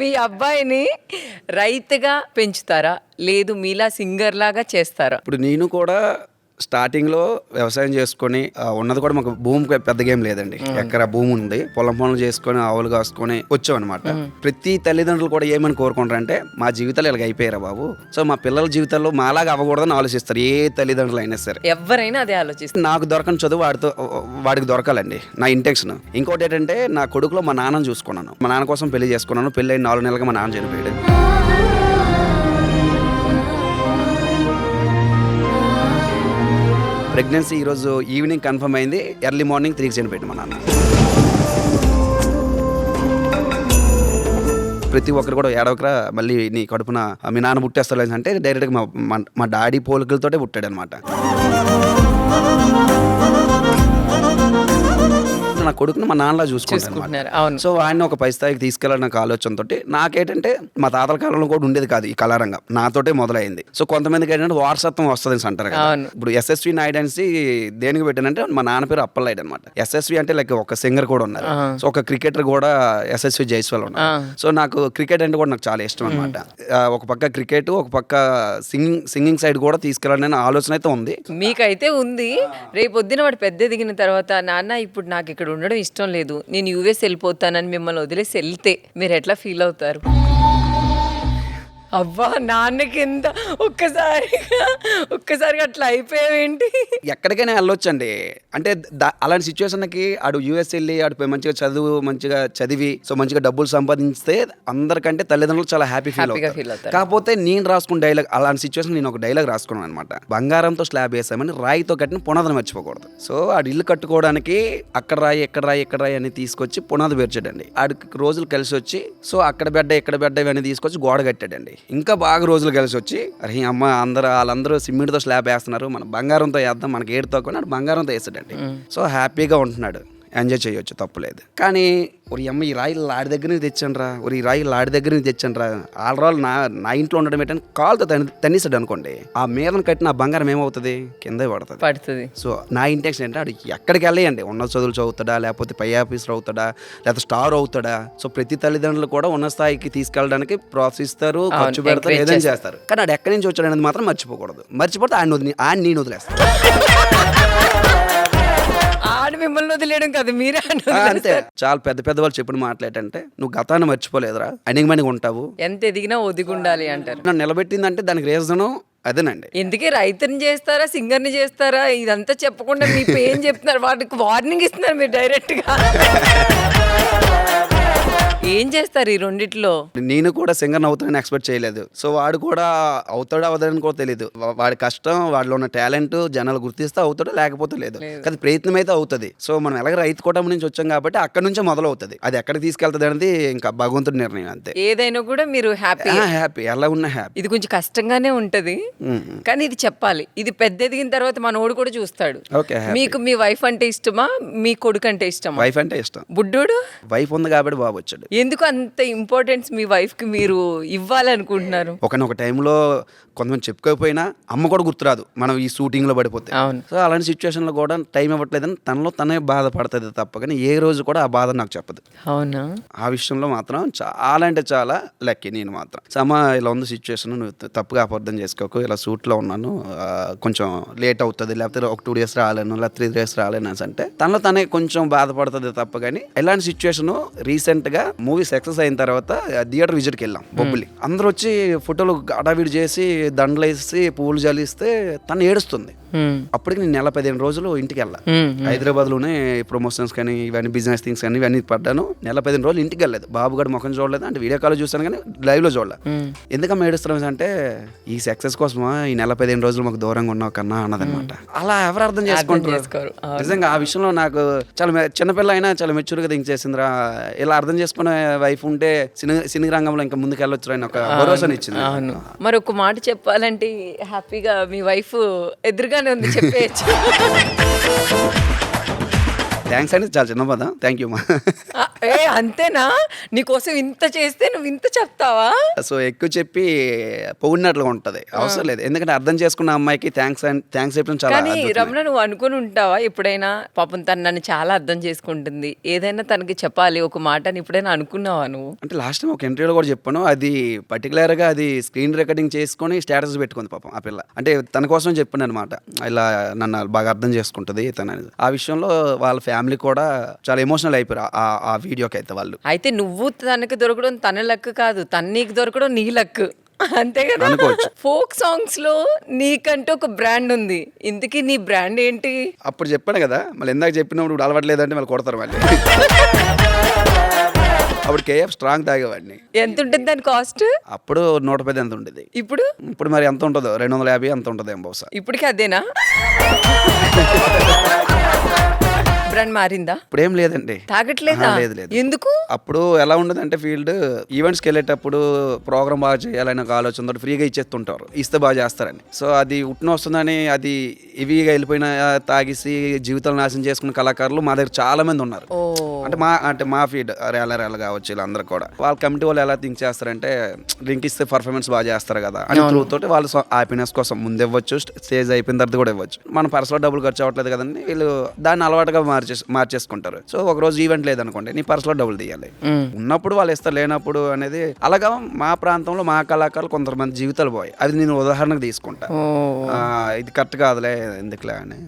మీ అబ్బాయిని రైతుగా పెంచుతారా, లేదు మీలా సింగర్ లాగా చేస్తారా? ఇప్పుడు నేను కూడా స్టార్టింగ్లో వ్యవసాయం చేసుకొని ఉన్నది కూడా మాకు భూమి పెద్దగా ఏం లేదండి. ఎకరా భూమి ఉంది, పొలం పనులు చేసుకొని ఆవులు కాసుకొని వచ్చామన్నమాట. ప్రతి తల్లిదండ్రులు కూడా ఏమని కోరుకుంటారంటే మా జీవితాలు ఇలాగ అయిపోయారా బాబు, సో మా పిల్లల జీవితాల్లో మాలాగా అవ్వకూడదని ఆలోచిస్తారు ఏ తల్లిదండ్రులు అయినా సరే. ఎవరైనా అదే ఆలోచిస్తారు. నాకు దొరకని చదువు వాడికి దొరకాలండి నా ఇంటెన్షన్. ఇంకోటి ఏంటంటే నా కొడుకులో మా నాన్నని చూసుకున్నాను, మా నాన్న కోసం పెళ్లి చేసుకున్నాను. పెళ్లి అయిన 4 నెలలుగా మా నాన్న చనిపోయాడు. ప్రెగ్నెన్సీ ఈరోజు ఈవినింగ్ కన్ఫర్మ్ అయింది, ఎర్లీ మార్నింగ్ 3కి చనిపోయాడు మా నాన్న. ప్రతి ఒక్కరు కూడా ఏడవకరా మళ్ళీ నీ కడుపున మీ నాన్న పుట్టేస్తారు అంటే డైరెక్ట్గా మా డాడీ పోలికలతోటే పుట్టాడు అనమాట. నా కొడుకుని మా నాన్నలా చూసుకుంటున్నారు. సో ఆయన ఒక పై స్థాయికి తీసుకెళ్ళాలని నాకు ఆలోచనతో, నాకేంటంటే మా తాతల కాలంలో కూడా ఉండేది కాదు ఈ కళారంగం, నాతోటే మొదలైంది. సో కొంతమందికి ఏంటంటే వారసత్వం వస్తుంది అంటారు కదా. ఇప్పుడు ఎస్ఎస్వి నాయుడు అనేసి దేనికి పెట్టానంటే మా నాన్న పేరు అప్పలనాయుడు అనమాట. ఎస్ఎస్వి అంటే లైక్ ఒక సింగర్ కూడా ఉన్నారు, సో ఒక క్రికెటర్ కూడా ఎస్ఎస్వి జైస్వాల్ ఉన్నారు. సో నాకు క్రికెట్ అంటే కూడా నాకు చాలా ఇష్టం అనమాట. ఒక పక్క క్రికెట్, ఒక పక్క సింగింగ్ సైడ్ కూడా తీసుకెళ్ళాలనే ఆలోచన అయితే ఉంది. మీకైతే ఉంది. రేపు పొద్దున వాడు పెద్ద దిగిన తర్వాత నాన్న ఇప్పుడు నాకు ఇక్కడ ఉండడం ఇష్టం లేదు, నేను యూఎస్ వెళ్ళిపోతానని మిమ్మల్ని వదిలేసి వెళ్తే మీరు ఎట్లా ఫీల్ అవుతారు? అవ్వా నాన్నకి ఎంత ఒక్కసారిగా అట్లా అయిపోయావేంటి? ఎక్కడికైనా వెళ్ళొచ్చండి. అంటే అలాంటి సిచ్యువేషన్కి ఆడు యూఎస్ వెళ్ళి ఆడు మంచిగా మంచిగా చదివి సో మంచిగా డబ్బులు సంపాదించితే అందరికంటే తల్లిదండ్రులు చాలా హ్యాపీ ఫీల్ అవుతారు. కాకపోతే నేను రాసుకున్న డైలాగ్, అలాంటి సిచ్యువేషన్ నేను ఒక డైలాగ్ రాసుకున్నాను అనమాట. బంగారంతో స్లాబ్ వేసామని రాయితో కట్టిన పునాదిని మర్చిపోకూడదు. సో ఆడు ఇల్లు కట్టుకోవడానికి అక్కడ రాయి అని తీసుకొచ్చి పునాది పేర్చాడండి. ఆడికి రోజులు కలిసి వచ్చి సో అక్కడ బెడ్డ ఇక్కడ బెడ్డ ఇవన్నీ తీసుకొచ్చి గోడ కట్టాడండి. ఇంకా బాగా రోజులు కలిసి వచ్చి అరే అమ్మ వాళ్ళందరూ సిమెంట్తో స్లాబ్ వేస్తున్నారు, మన బంగారంతో వేద్దాం, మనకి ఏడుతో కొని బంగారంతో వేసాడండి. సో హ్యాపీగా ఉంటున్నాడు, ఎంజాయ్ చేయొచ్చు, తప్పులేదు. కానీ ఒక అమ్మ ఈ రాయి లాడి దగ్గర నుంచి తెచ్చానరా, ఈ రాయి లాడి దగ్గర నుంచి తెచ్చానరా, ఆల్రాల్ నా ఇంట్లో ఉండడం ఏంటంటే కాలుతో తన్నిస్తాడు అనుకోండి, ఆ మీదను కట్టిన ఆ బంగారం ఏమవుతుంది, కింద పడుతుంది. సో నా ఇంటెన్షన్ ఏంటంటే అడు ఎక్కడికి వెళ్ళండి, ఉన్న చదువులు చదువుతాడా, లేకపోతే పై ఆఫీసర్ అవుతాడా, లేకపోతే స్టార్ అవుతాడా. సో ప్రతి తల్లిదండ్రులు కూడా ఉన్న స్థాయికి తీసుకెళ్ళడానికి ప్రోత్సహిస్తారు, ఖర్చు పెడతారు, ఏదైనా చేస్తారు. కానీ ఆడు ఎక్కడి నుంచి వచ్చాడు అనేది మాత్రం మర్చిపోకూడదు. మర్చిపోతే ఆయన నేను వదిలేస్తాను. ఆడు మిమ్మల్ని వదిలేయడం కాదు, మీరే అంతే. చాలా పెద్ద వాళ్ళు చెప్పిన మాట్లాడంటే నువ్వు గతాన్ని మర్చిపోలేదురా, అణిగిమణిగా ఉంటావు, ఎంత ఎదిగినా ఒదిగుండాలి అంటారు. నన్ను నిలబెట్టిందంటే దానికి రీజను అదేనండి. ఎందుకే రైతుని చేస్తారా, సింగర్ని చేస్తారా, ఇదంతా చెప్పకుండా మీ పేరు చెప్తున్నారు, వాటికి వార్నింగ్ ఇస్తున్నారు మీరు డైరెక్ట్ గా. ఏం చేస్తారు ఈ రెండిట్లో? నేను కూడా సింగర్ అవుతానని ఎక్స్పెక్ట్ చేయలేదు. సో వాడు కూడా అవుతాడో అవదని కూడా తెలియదు. వాడి కష్టం, వాడిలో ఉన్న టాలెంట్ జనాలు గుర్తిస్తే అవుతాడో లేకపోతే లేదు. కానీ ప్రయత్నం అయితే అవుతుంది. సో మనం ఎలాగ రైతు కుటుంబం నుంచి వచ్చాం కాబట్టి అక్కడ నుంచే మొదలవుతుంది. అది ఎక్కడికి తీసుకెళ్తుంది అనేది ఇంకా భగవంతుడి నిర్ణయం అంతే. ఏదైనా కూడా మీరు హ్యాపీ ఎలా ఉన్నా హ్యాపీ. ఇది కొంచెం కష్టంగానే ఉంటది, కానీ ఇది చెప్పాలి. ఇది పెద్ద ఎదిగిన తర్వాత మనోడు కూడా చూస్తాడు. మీకు మీ వైఫ్ అంటే ఇష్టమా, మీ కొడుకు అంటే ఇష్టమా? వైఫ్ అంటే ఇష్టం. బుడ్డోడు వైఫ్ ఉంది కాబట్టి బాబు వచ్చాడు. ఎందుకు అంత ఇంపార్టెన్స్ మీ వైఫ్ కి మీరు ఇవ్వాలనుకుంటున్నారు? ఒక టైంలో కొంతమంది చెప్పుకోకపోయినా అమ్మ కూడా గుర్తురాదు మనం ఈ షూటింగ్ లో పడిపోతే. సో అలాంటి సిచ్యువేషన్ లో కూడా టైం ఇవ్వట్లేదని తనలో తనే బాధపడుతుంది తప్ప, కానీ ఏ రోజు కూడా ఆ బాధ నాకు చెప్పదు. అవునా? ఆ విషయంలో మాత్రం చాలా అంటే చాలా లక్కీ నేను మాత్రం. అమ్మ ఇలా ఉంది సిచ్యువేషన్, నువ్వు తప్పుగా అపార్థం చేసుకోకు, ఇలా షూట్లో ఉన్నాను, కొంచెం లేట్ అవుతుంది, లేకపోతే ఒక 2 days రాలేను, లేకపోతే 3 days రాలేను అంటే తనలో తనే కొంచెం బాధపడుతుంది తప్ప. కానీ ఇలాంటి సిచ్యువేషన్ రీసెంట్ గా మూవీ సక్సెస్ అయిన తర్వాత థియేటర్ విజిట్కి వెళ్ళాం బొబ్బులి. అందరూ వచ్చి ఫోటోలు అడావిడి చేసి దండలేసి పువ్వులు జలిస్తే తను ఏడుస్తుంది. అప్పటికి నేను 15 రోజులు ఇంటికి వెళ్ళా. హైదరాబాద్ లోనే ప్రమోషన్స్ కానీ ఇవన్నీ బిజినెస్ థింగ్స్ కానీ ఇవన్నీ పడ్డాను. 15 రోజులు ఇంటికి వెళ్ళలేదు. బాబు గారు ముఖం చూడలేదు, అంటే వీడియో కాల్ చూస్తాను కానీ లైవ్ లో చూడలేదు. ఎందుకమ్మా ఏడుస్తున్నాం అంటే ఈ సక్సెస్ కోసమా ఈ 15 రోజులు మాకు దూరంగా ఉన్నావు కన్నా అన్నదనమాట. అలా ఎవరు అర్థం చేసుకుంటారు? నిజంగా ఆ విషయంలో నాకు చాలా చిన్నపిల్ల అయినా చాలా మెచ్యూర్ గా థింక్ చేసిందిరా. ఇలా అర్థం చేసుకునే వైఫ్ ఉంటే సినీ రంగంలో ఇంకా ముందుకు వెళ్ళొచ్చు అని ఒక భరోసాని ఇచ్చింది. మరి ఒక మాట చెప్పాలంటే హ్యాపీగా మీ వైఫ్ ఎదురుగానే ఉంది, చెప్పేయచ్చు. థ్యాంక్స్ అండి, చాలా చిన్న పదం. థ్యాంక్ యూ మా. ఏ అంతేనా? నీకోసం ఇంత చేస్తే నువ్వు ఇంత చెప్తావా? సో ఎక్కువ చెప్పి పొగిడినట్లుగా ఉంటది, అవసరం లేదు. ఎందుకంటే అర్థం చేసుకున్న అమ్మాయికి థ్యాంక్స్ చెప్పడం చాలా కానీ అద్భుతమే. రమణ, నువ్వు అనుకుని ఉంటావా ఎప్పుడైనా, పాపం తను నన్ను చాలా అర్థం చేసుకుంటుంది, ఏదైనా తనకి చెప్పాలి ఒక మాట అని ఎప్పుడైనా అనుకున్నావా నువ్వు? అంటే లాస్ట్ టైం ఒక ఇంటర్వ్యూలో కూడా చెప్పాను, అది పర్టికులర్ గా అది స్క్రీన్ రికార్డింగ్ చేసుకొని స్టేటస్ పెట్టుకుంది పాపం ఆ పిల్ల. అంటే తన కోసం చెప్పాను అనమాట, ఇలా నన్ను బాగా అర్థం చేసుకుంటది తను అనేది. ఆ విషయంలో వాళ్ళ ఫ్యామిలీ కూడా చాలా ఎమోషనల్ అయిపోయారు ఆ వీడియోకి అయితే వాళ్ళు. అయితే నువ్వు తనకి దొరకడం తన లక్ కాదు, తన నీకు దొరకడం నీ లక్, అంతే కదా? అనుకోవచ్చు. ఫోక్ సాంగ్స్ లో నీకంటూ ఒక బ్రాండ్ ఉంది, ఇంతకీ నీ బ్రాండ్ ఏంటి? అప్పుడు చెప్పాను కదా, మళ్ళీ ఇందాక చెప్పినప్పుడు ఇప్పుడు అలవాట్లేదంటే మళ్ళీ కొడతారు మళ్ళీ. అప్పుడు కేఎఫ్ స్ట్రాంగ్ తాగేవాడిని. ఎంత ఉంటుంది దాని కాస్ట్? అప్పుడు 110 ఎంత ఉండేది, ఇప్పుడు ఇప్పుడు మరి ఎంత ఉంటుందో 250 ఎంత ఉంటుంది ఏం బహుశా. ఇప్పటికి అదేనా? బ్రాండ్ మారిందా? ఇప్పుడు ఏం లేదండి. తాగట్లేదా? లేదు లేదు. ఎందుకు? అప్పుడు ఎలా ఉండదంటే ఫీల్డ్ ఈవెంట్స్కి వెళ్ళేటప్పుడు ప్రోగ్రామ్ బాగా చేయాలని ఒక ఆలోచనతో ఫ్రీగా ఇచ్చేస్తుంటారు, ఇస్తే బాగా చేస్తారని. సో అది ఉట్టిన వస్తుందని అది హెవీగా వెళ్ళిపోయిన తాగిసి జీవితాలు నాశనం చేసుకున్న కళాకారులు మా దగ్గర చాలా మంది ఉన్నారు. అంటే మా ఫీల్డ్ రేల కావచ్చు వీళ్ళందరూ కూడా. వాళ్ళ కమిటీ వాళ్ళు ఎలా థింక్ చేస్తారంటే డ్రింక్ ఇస్తే పర్ఫార్మెన్స్ బాగా చేస్తారు కదా అని త్రూ తోటి వాళ్ళు హ్యాపీనెస్ కోసం ముందు ఇవ్వచ్చు, స్టేజ్ అయిపోయిన తర్వాత కూడా ఇవ్వచ్చు. మన పర్సులో డబ్బులు ఖర్చు అవ్వట్లేదు కదండి, వీళ్ళు దాన్ని అలవాటుగా మార్చేసుకుంటారు. సో ఒక రోజు ఈవెంట్ లేదనుకోండి, నీ పర్సులో డబ్బులు తీయాలి, ఉన్నప్పుడు వాళ్ళు ఇస్తారు, లేనప్పుడు అనేది. అలాగా మా ప్రాంతంలో మా కళాకారులు కొంతమంది జీవితాలు పోయి, అది నేను ఉదాహరణకు తీసుకుంటా. ఇది కరెక్ట్ కాదులే ఎందుకులే అని.